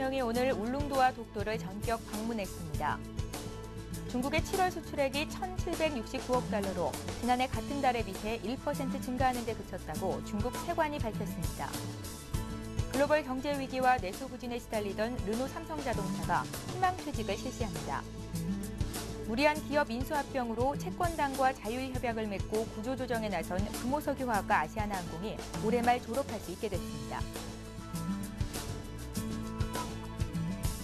대통령이 오늘 울릉도와 독도를 전격 방문했습니다. 중국의 7월 수출액이 1,769억 달러로 지난해 같은 달에 비해 1% 증가하는 데 그쳤다고 중국 세관이 밝혔습니다. 글로벌 경제 위기와 내수 부진에 시달리던 르노 삼성자동차가 희망퇴직을 실시합니다. 무리한 기업 인수합병으로 채권당과 자율협약을 맺고 구조조정에 나선 금호석유화학과 아시아나항공이 올해 말 졸업할 수 있게 됐습니다.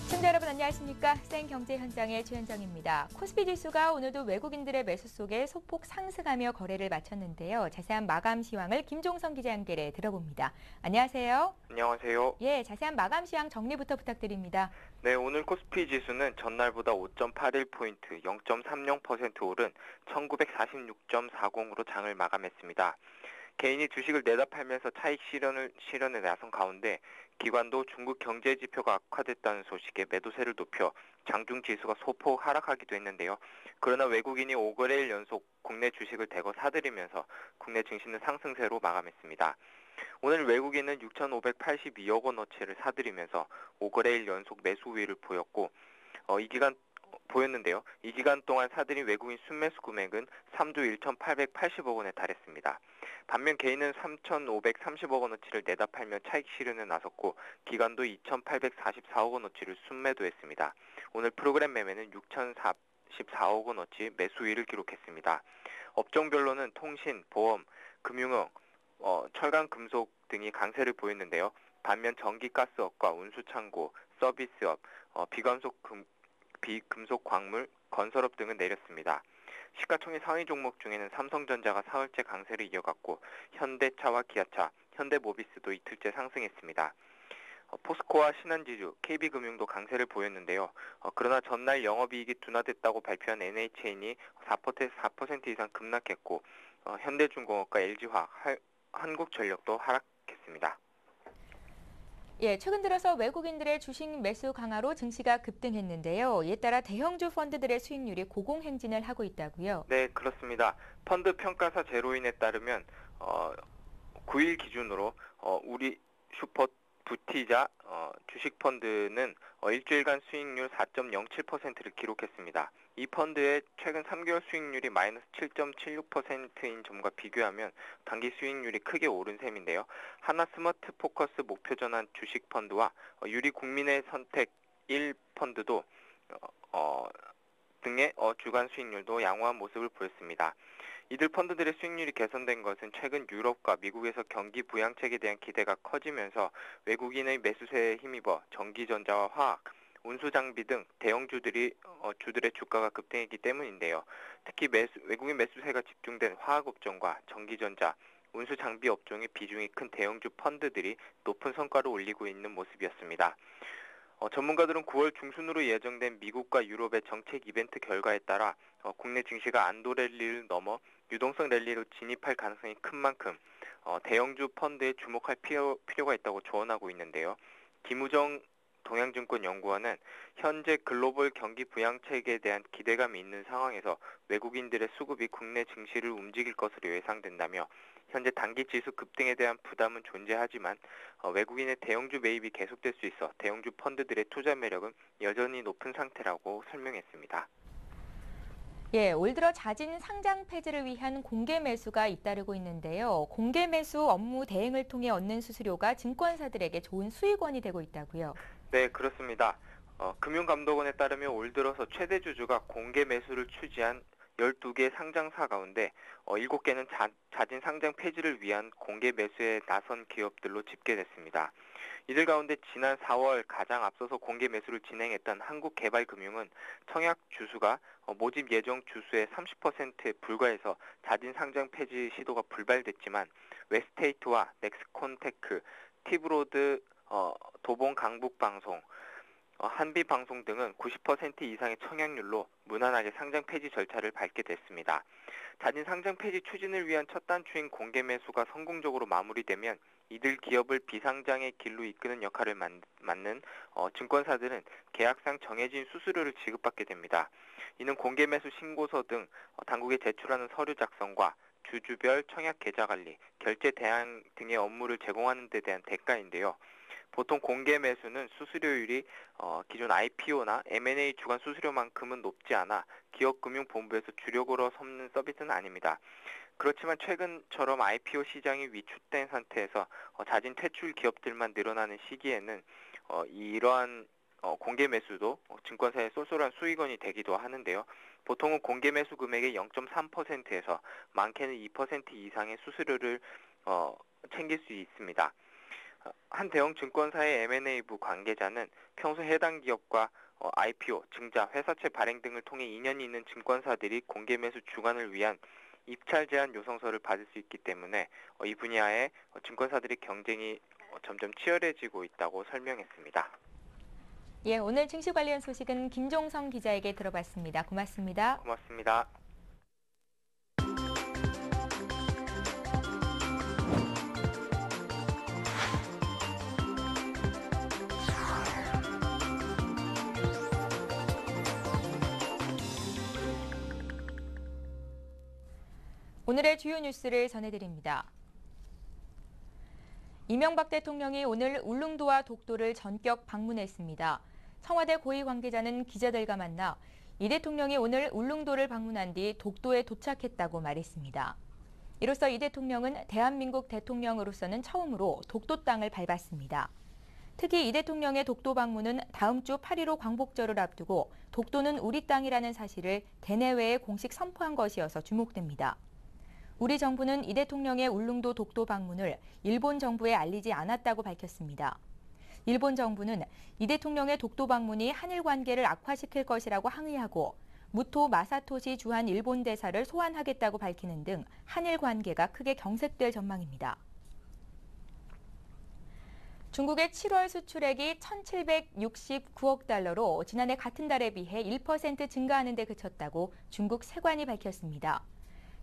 시청자 여러분 안녕하십니까? 생경제 현장의 최현정입니다. 코스피 지수가 오늘도 외국인들의 매수 속에 소폭 상승하며 거래를 마쳤는데요. 자세한 마감 시황을 김종성 기자 연결해 들어봅니다. 안녕하세요. 안녕하세요. 예, 자세한 마감 시황 정리부터 부탁드립니다. 네, 오늘 코스피 지수는 전날보다 5.81포인트, 0.30% 오른 1946.40으로 장을 마감했습니다. 개인이 주식을 내다 팔면서 차익 실현에 나선 가운데 기관도 중국 경제 지표가 악화됐다는 소식에 매도세를 높여 장중 지수가 소폭 하락하기도 했는데요. 그러나 외국인이 5거래일 연속 국내 주식을 대거 사들이면서 국내 증시는 상승세로 마감했습니다. 오늘 외국인은 6,582억 원어치를 사들이면서 5거래일 연속 매수 우위를 보였는데요. 이 기간 동안 사들인 외국인 순매수 금액은 3조 1,880억 원에 달했습니다. 반면 개인은 3,530억 원어치를 내다 팔며 차익 실현에 나섰고 기관도 2,844억 원어치를 순매도했습니다. 오늘 프로그램 매매는 6,044억 원어치 매수 우위를 기록했습니다. 업종별로는 통신, 보험, 금융업, 철강, 금속 등이 강세를 보였는데요. 반면 전기, 가스업과 운수창고, 서비스업, 비금속 광물, 건설업 등은 내렸습니다. 시가총액 상위 종목 중에는 삼성전자가 사흘째 강세를 이어갔고 현대차와 기아차, 현대모비스도 이틀째 상승했습니다. 포스코와 신한지주, KB금융도 강세를 보였는데요. 그러나 전날 영업이익이 둔화됐다고 발표한 NHN이 4% 이상 급락했고 현대중공업과 LG화학, 한국전력도 하락했습니다. 예, 최근 들어서 외국인들의 주식 매수 강화로 증시가 급등했는데요. 이에 따라 대형주 펀드들의 수익률이 고공행진을 하고 있다고요? 네, 그렇습니다. 펀드 평가사 제로인에 따르면 9일 기준으로 우리 슈퍼 부티자 주식 펀드는 일주일간 수익률 4.07%를 기록했습니다. 이 펀드의 최근 3개월 수익률이 마이너스 7.76%인 점과 비교하면 단기 수익률이 크게 오른 셈인데요. 하나 스마트 포커스 목표 전환 주식 펀드와 유리 국민의 선택 1 펀드도 등의 주간 수익률도 양호한 모습을 보였습니다. 이들 펀드들의 수익률이 개선된 것은 최근 유럽과 미국에서 경기 부양책에 대한 기대가 커지면서 외국인의 매수세에 힘입어 전기전자와 화학, 운수장비 등 대형주들의 주가가 급등했기 때문인데요. 특히 외국인 매수세가 집중된 화학업종과 전기전자, 운수장비 업종의 비중이 큰 대형주 펀드들이 높은 성과를 올리고 있는 모습이었습니다. 전문가들은 9월 중순으로 예정된 미국과 유럽의 정책 이벤트 결과에 따라 국내 증시가 안도 랠리를 넘어 유동성 랠리로 진입할 가능성이 큰 만큼 대형주 펀드에 주목할 필요가 있다고 조언하고 있는데요. 김우정 동양증권연구원은 현재 글로벌 경기 부양책에 대한 기대감이 있는 상황에서 외국인들의 수급이 국내 증시를 움직일 것으로 예상된다며 현재 단기 지수 급등에 대한 부담은 존재하지만 외국인의 대형주 매입이 계속될 수 있어 대형주 펀드들의 투자 매력은 여전히 높은 상태라고 설명했습니다. 예, 올 들어 잦은 상장 폐지를 위한 공개 매수가 잇따르고 있는데요. 공개 매수 업무 대행을 통해 얻는 수수료가 증권사들에게 좋은 수익원이 되고 있다고요. 네, 그렇습니다. 금융감독원에 따르면 올 들어서 최대 주주가 공개 매수를 취지한 12개 상장사 가운데 7개는 잦은 상장 폐지를 위한 공개 매수에 나선 기업들로 집계됐습니다. 이들 가운데 지난 4월 가장 앞서서 공개 매수를 진행했던 한국개발금융은 청약 주수가 모집 예정 주수의 30%에 불과해서 잦은 상장 폐지 시도가 불발됐지만 웨스테이트와 넥스콘테크, 티브로드, 도봉 강북방송, 한비방송 등은 90% 이상의 청약률로 무난하게 상장 폐지 절차를 밟게 됐습니다. 잦은 상장 폐지 추진을 위한 첫 단추인 공개 매수가 성공적으로 마무리되면 이들 기업을 비상장의 길로 이끄는 역할을 맡는 증권사들은 계약상 정해진 수수료를 지급받게 됩니다. 이는 공개 매수 신고서 등 당국에 제출하는 서류 작성과 주주별 청약 계좌 관리, 결제 대행 등의 업무를 제공하는 데 대한 대가인데요. 보통 공개 매수는 수수료율이 기존 IPO나 M&A 주간 수수료만큼은 높지 않아 기업금융본부에서 주력으로 삼는 서비스는 아닙니다. 그렇지만 최근처럼 IPO 시장이 위축된 상태에서 자진 퇴출 기업들만 늘어나는 시기에는 이러한 공개 매수도 증권사의 쏠쏠한 수익원이 되기도 하는데요. 보통은 공개 매수 금액의 0.3%에서 많게는 2% 이상의 수수료를 챙길 수 있습니다. 한 대형 증권사의 M&A부 관계자는 평소 해당 기업과 IPO, 증자, 회사채 발행 등을 통해 인연이 있는 증권사들이 공개 매수 주관을 위한 입찰 제한 요청서를 받을 수 있기 때문에 이 분야의 증권사들의 경쟁이 점점 치열해지고 있다고 설명했습니다. 예, 오늘 증시 관련 소식은 김종성 기자에게 들어봤습니다. 고맙습니다. 고맙습니다. 오늘의 주요 뉴스를 전해드립니다. 이명박 대통령이 오늘 울릉도와 독도를 전격 방문했습니다. 청와대 고위 관계자는 기자들과 만나 이 대통령이 오늘 울릉도를 방문한 뒤 독도에 도착했다고 말했습니다. 이로써 이 대통령은 대한민국 대통령으로서는 처음으로 독도 땅을 밟았습니다. 특히 이 대통령의 독도 방문은 다음 주 8.15 광복절을 앞두고 독도는 우리 땅이라는 사실을 대내외에 공식 선포한 것이어서 주목됩니다. 우리 정부는 이 대통령의 울릉도 독도 방문을 일본 정부에 알리지 않았다고 밝혔습니다. 일본 정부는 이 대통령의 독도 방문이 한일 관계를 악화시킬 것이라고 항의하고 무토 마사토시 주한 일본 대사를 소환하겠다고 밝히는 등 한일 관계가 크게 경색될 전망입니다. 중국의 7월 수출액이 1,769억 달러로 지난해 같은 달에 비해 1% 증가하는 데 그쳤다고 중국 세관이 밝혔습니다.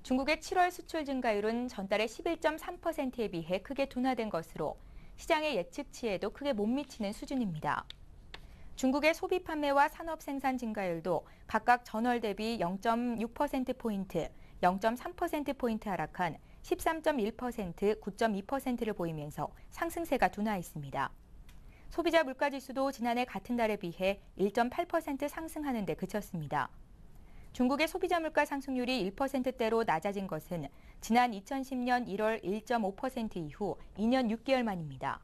중국의 7월 수출 증가율은 전달의 11.3%에 비해 크게 둔화된 것으로 시장의 예측치에도 크게 못 미치는 수준입니다. 중국의 소비 판매와 산업 생산 증가율도 각각 전월 대비 0.6%포인트, 0.3%포인트 하락한 13.1%, 9.2%를 보이면서 상승세가 둔화했습니다. 소비자 물가지수도 지난해 같은 달에 비해 1.8% 상승하는 데 그쳤습니다. 중국의 소비자 물가 상승률이 1%대로 낮아진 것은 지난 2010년 1월 1.5% 이후 2년 6개월 만입니다.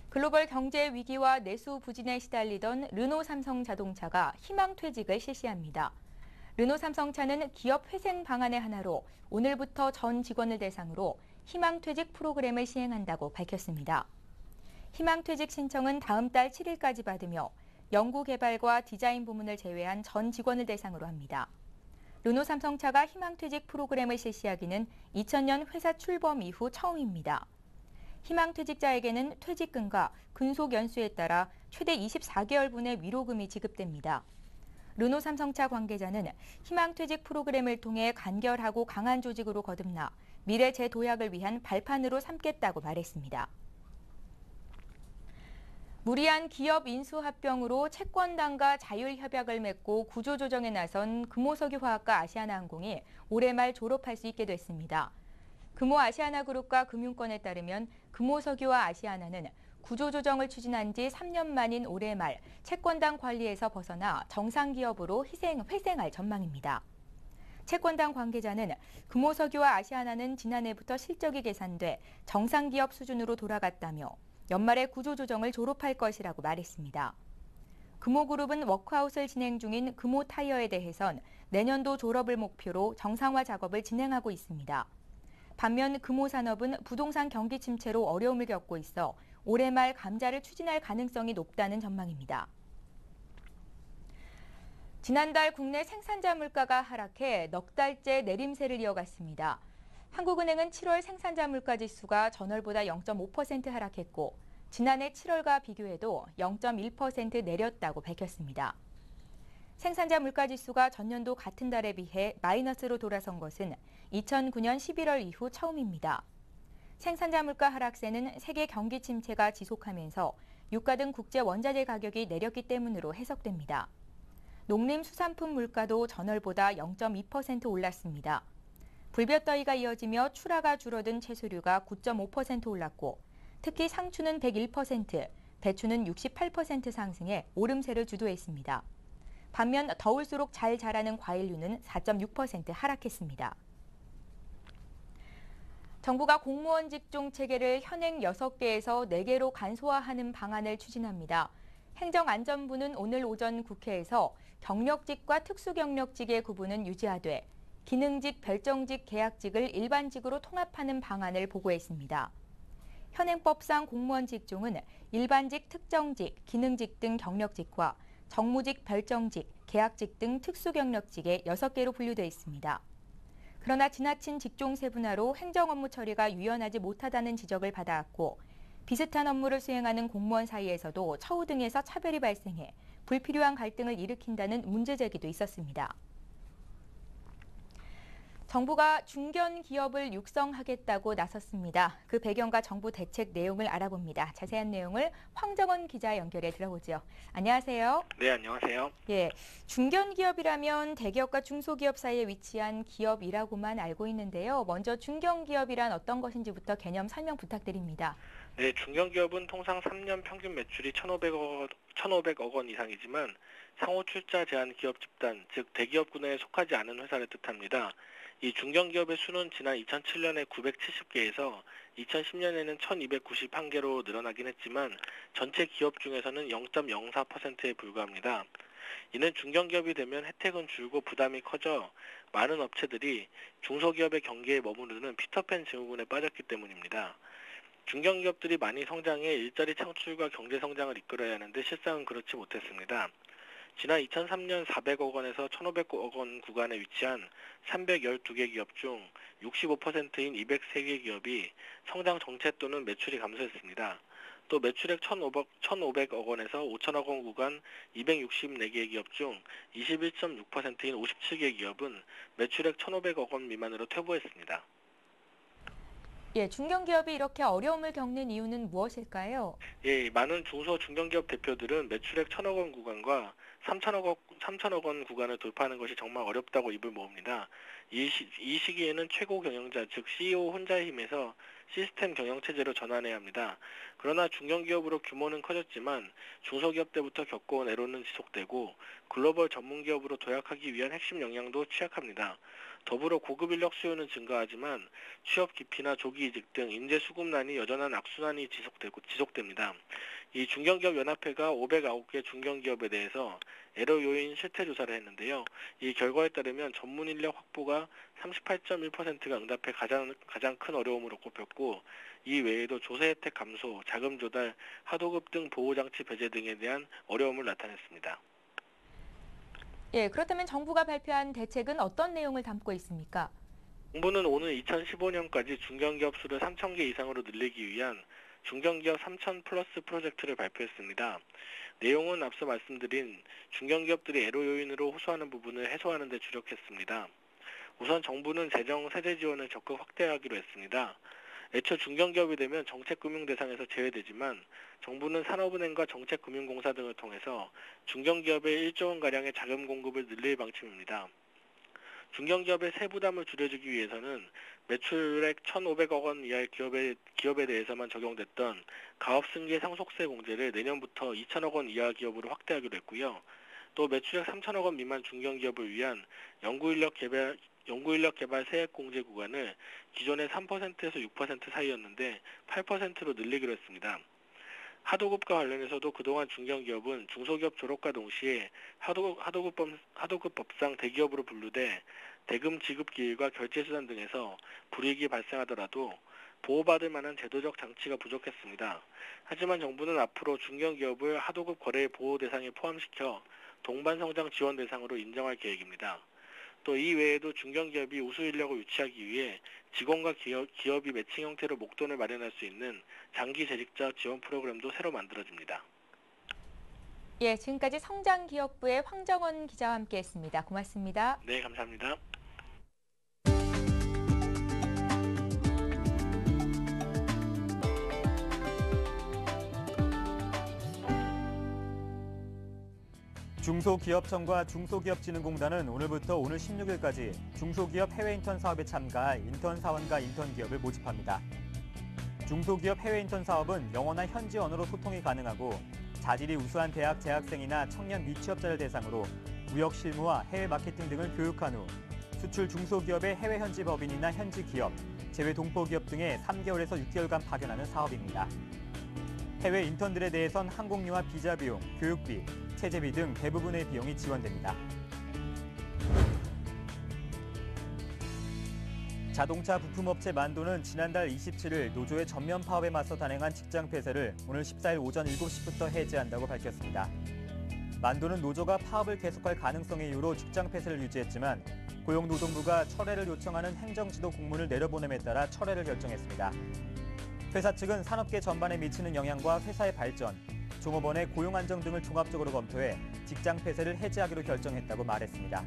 글로벌 경제 위기와 내수 부진에 시달리던 르노 삼성 자동차가 희망퇴직을 실시합니다. 르노 삼성차는 기업 회생 방안의 하나로 오늘부터 전 직원을 대상으로 희망퇴직 프로그램을 시행한다고 밝혔습니다. 희망퇴직 신청은 다음 달 7일까지 받으며 연구개발과 디자인 부문을 제외한 전 직원을 대상으로 합니다. 르노 삼성차가 희망퇴직 프로그램을 실시하기는 2000년 회사 출범 이후 처음입니다. 희망퇴직자에게는 퇴직금과 근속 연수에 따라 최대 24개월분의 위로금이 지급됩니다. 르노 삼성차 관계자는 희망퇴직 프로그램을 통해 간결하고 강한 조직으로 거듭나 미래 재도약을 위한 발판으로 삼겠다고 말했습니다. 무리한 기업 인수합병으로 채권단과 자율협약을 맺고 구조조정에 나선 금호석유화학과 아시아나항공이 올해 말 졸업할 수 있게 됐습니다. 금호 아시아나그룹과 금융권에 따르면 금호석유와 아시아나는 구조조정을 추진한 지 3년 만인 올해 말 채권단 관리에서 벗어나 정상기업으로 회생할 전망입니다. 채권단 관계자는 금호석유와 아시아나는 지난해부터 실적이 개선돼 정상기업 수준으로 돌아갔다며 연말에 구조조정을 졸업할 것이라고 말했습니다. 금호그룹은 워크아웃을 진행 중인 금호타이어에 대해선 내년도 졸업을 목표로 정상화 작업을 진행하고 있습니다. 반면 금호산업은 부동산 경기 침체로 어려움을 겪고 있어 올해 말 감자를 추진할 가능성이 높다는 전망입니다. 지난달 국내 생산자 물가가 하락해 넉 달째 내림세를 이어갔습니다. 한국은행은 7월 생산자 물가 지수가 전월보다 0.5% 하락했고 지난해 7월과 비교해도 0.1% 내렸다고 밝혔습니다. 생산자 물가 지수가 전년도 같은 달에 비해 마이너스로 돌아선 것은 2009년 11월 이후 처음입니다. 생산자 물가 하락세는 세계 경기 침체가 지속하면서 유가 등 국제 원자재 가격이 내렸기 때문으로 해석됩니다. 농림수산품 물가도 전월보다 0.2% 올랐습니다. 불볕더위가 이어지며 출하가 줄어든 채소류가 9.5% 올랐고 특히 상추는 101%, 배추는 68% 상승해 오름세를 주도했습니다. 반면 더울수록 잘 자라는 과일류는 4.6% 하락했습니다. 정부가 공무원 직종 체계를 현행 6개에서 4개로 간소화하는 방안을 추진합니다. 행정안전부는 오늘 오전 국회에서 경력직과 특수경력직의 구분은 유지하되 기능직, 별정직, 계약직을 일반직으로 통합하는 방안을 보고했습니다. 현행법상 공무원 직종은 일반직, 특정직, 기능직 등 경력직과 정무직, 별정직, 계약직 등 특수경력직에 6개로 분류돼 있습니다. 그러나 지나친 직종 세분화로 행정 업무 처리가 유연하지 못하다는 지적을 받아왔고 비슷한 업무를 수행하는 공무원 사이에서도 처우 등에서 차별이 발생해 불필요한 갈등을 일으킨다는 문제 제기도 있었습니다. 정부가 중견 기업을 육성하겠다고 나섰습니다. 그 배경과 정부 대책 내용을 알아봅니다. 자세한 내용을 황정원 기자 연결해 들어보죠. 안녕하세요. 네, 안녕하세요. 예, 중견 기업이라면 대기업과 중소기업 사이에 위치한 기업이라고만 알고 있는데요. 먼저 중견 기업이란 어떤 것인지부터 개념 설명 부탁드립니다. 네, 중견기업은 통상 3년 평균 매출이 1,500억 원 이상이지만 상호 출자 제한 기업 집단, 즉 대기업군에 속하지 않은 회사를 뜻합니다. 이 중견기업의 수는 지난 2007년에 970개에서 2010년에는 1291개로 늘어나긴 했지만 전체 기업 중에서는 0.04%에 불과합니다. 이는 중견기업이 되면 혜택은 줄고 부담이 커져 많은 업체들이 중소기업의 경계에 머무르는 피터팬 증후군에 빠졌기 때문입니다. 중견기업들이 많이 성장해 일자리 창출과 경제 성장을 이끌어야 하는데 실상은 그렇지 못했습니다. 지난 2003년 400억 원에서 1,500억 원 구간에 위치한 312개 기업 중 65%인 203개 기업이 성장 정체 또는 매출이 감소했습니다. 또 매출액 1,500억 원에서 5,000억 원 구간 264개 기업 중 21.6%인 57개 기업은 매출액 1,500억 원 미만으로 퇴보했습니다. 예, 중견기업이 이렇게 어려움을 겪는 이유는 무엇일까요? 예, 많은 중소중견기업 대표들은 매출액 1,000억 원 구간과 3천억 원 구간을 돌파하는 것이 정말 어렵다고 입을 모읍니다. 이 시기에는 최고 경영자, 즉 CEO 혼자의 힘에서 시스템 경영체제로 전환해야 합니다. 그러나 중견기업으로 규모는 커졌지만 중소기업 때부터 겪어온 애로는 지속되고 글로벌 전문기업으로 도약하기 위한 핵심 역량도 취약합니다. 더불어 고급 인력 수요는 증가하지만 취업 기피나 조기 이직 등 인재 수급난이 여전한 악순환이 지속됩니다. 이 중견기업연합회가 509개 중견기업에 대해서 애로 요인 실태 조사를 했는데요. 이 결과에 따르면 전문 인력 확보가 38.1%가 응답해 가장 큰 어려움으로 꼽혔고 이 외에도 조세 혜택 감소, 자금 조달, 하도급 등 보호장치 배제 등에 대한 어려움을 나타냈습니다. 예, 그렇다면 정부가 발표한 대책은 어떤 내용을 담고 있습니까? 정부는 오늘 2015년까지 중견기업 수를 3,000개 이상으로 늘리기 위한 중견기업 3,000 플러스 프로젝트를 발표했습니다. 내용은 앞서 말씀드린 중견기업들이 애로 요인으로 호소하는 부분을 해소하는 데 주력했습니다. 우선 정부는 재정, 세제 지원을 적극 확대하기로 했습니다. 애초 중견기업이 되면 정책금융 대상에서 제외되지만 정부는 산업은행과 정책금융공사 등을 통해서 중견기업에 1조 원가량의 자금 공급을 늘릴 방침입니다. 중견기업의 세부담을 줄여주기 위해서는 매출액 1,500억 원 이하의 기업에 대해서만 적용됐던 가업승계 상속세 공제를 내년부터 2,000억 원 이하 기업으로 확대하기로 했고요. 또 매출액 3,000억 원 미만 중견기업을 위한 연구인력 개발 세액 공제 구간을 기존의 3%에서 6% 사이였는데 8%로 늘리기로 했습니다. 하도급과 관련해서도 그동안 중견기업은 중소기업 졸업과 동시에 하도급법상 대기업으로 분류돼 대금 지급 기일과 결제수단 등에서 불이익이 발생하더라도 보호받을 만한 제도적 장치가 부족했습니다. 하지만 정부는 앞으로 중견기업을 하도급 거래 보호 대상에 포함시켜 동반성장 지원 대상으로 인정할 계획입니다. 또 이 외에도 중견기업이 우수 인력을 유치하기 위해 직원과 기업이 매칭 형태로 목돈을 마련할 수 있는 장기 재직자 지원 프로그램도 새로 만들어집니다. 예, 지금까지 성장기업부의 황정원 기자와 함께했습니다. 고맙습니다. 네, 감사합니다. 중소기업청과 중소기업진흥공단은 오늘부터 오늘 16일까지 중소기업 해외 인턴 사업에 참가할 인턴 사원과 인턴 기업을 모집합니다. 중소기업 해외 인턴 사업은 영어나 현지 언어로 소통이 가능하고 자질이 우수한 대학 재학생이나 청년 미취업자를 대상으로 무역 실무와 해외 마케팅 등을 교육한 후 수출 중소기업의 해외 현지 법인이나 현지 기업, 제외 동포기업 등에 3개월에서 6개월간 파견하는 사업입니다. 해외 인턴들에 대해선 항공료와 비자 비용, 교육비, 체재비 등 대부분의 비용이 지원됩니다. 자동차 부품업체 만도는 지난달 27일 노조의 전면 파업에 맞서 단행한 직장 폐쇄를 오늘 14일 오전 7시부터 해제한다고 밝혔습니다. 만도는 노조가 파업을 계속할 가능성의 이유로 직장 폐쇄를 유지했지만 고용노동부가 철회를 요청하는 행정지도 공문을 내려보냄에 따라 철회를 결정했습니다. 회사 측은 산업계 전반에 미치는 영향과 회사의 발전, 종업원의 고용 안정 등을 종합적으로 검토해 직장 폐쇄를 해제하기로 결정했다고 말했습니다.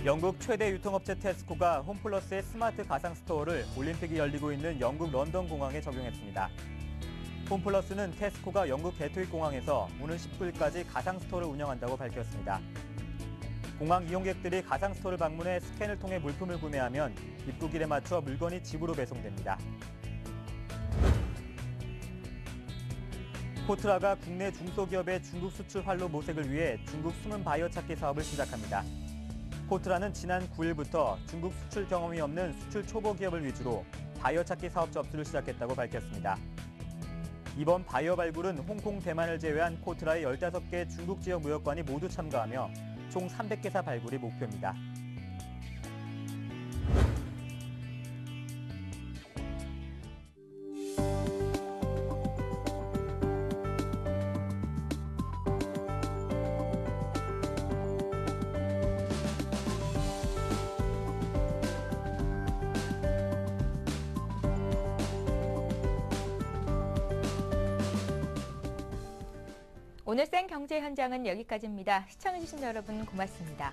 영국 최대 유통업체 테스코가 홈플러스의 스마트 가상 스토어를 올림픽이 열리고 있는 영국 런던 공항에 적용했습니다. 홈플러스는 테스코가 영국 게트윅 공항에서 오늘 19일까지 가상 스토어를 운영한다고 밝혔습니다. 공항 이용객들이 가상 스토어를 방문해 스캔을 통해 물품을 구매하면 입국일에 맞춰 물건이 집으로 배송됩니다. 코트라가 국내 중소기업의 중국 수출 활로 모색을 위해 중국 숨은 바이어 찾기 사업을 시작합니다. 코트라는 지난 9일부터 중국 수출 경험이 없는 수출 초보 기업을 위주로 바이어 찾기 사업 접수를 시작했다고 밝혔습니다. 이번 바이어 발굴은 홍콩, 대만을 제외한 코트라의 15개 중국 지역 무역관이 모두 참가하며 총 300개사 발굴이 목표입니다. 오늘 생경제 현장은 여기까지입니다. 시청해주신 여러분 고맙습니다.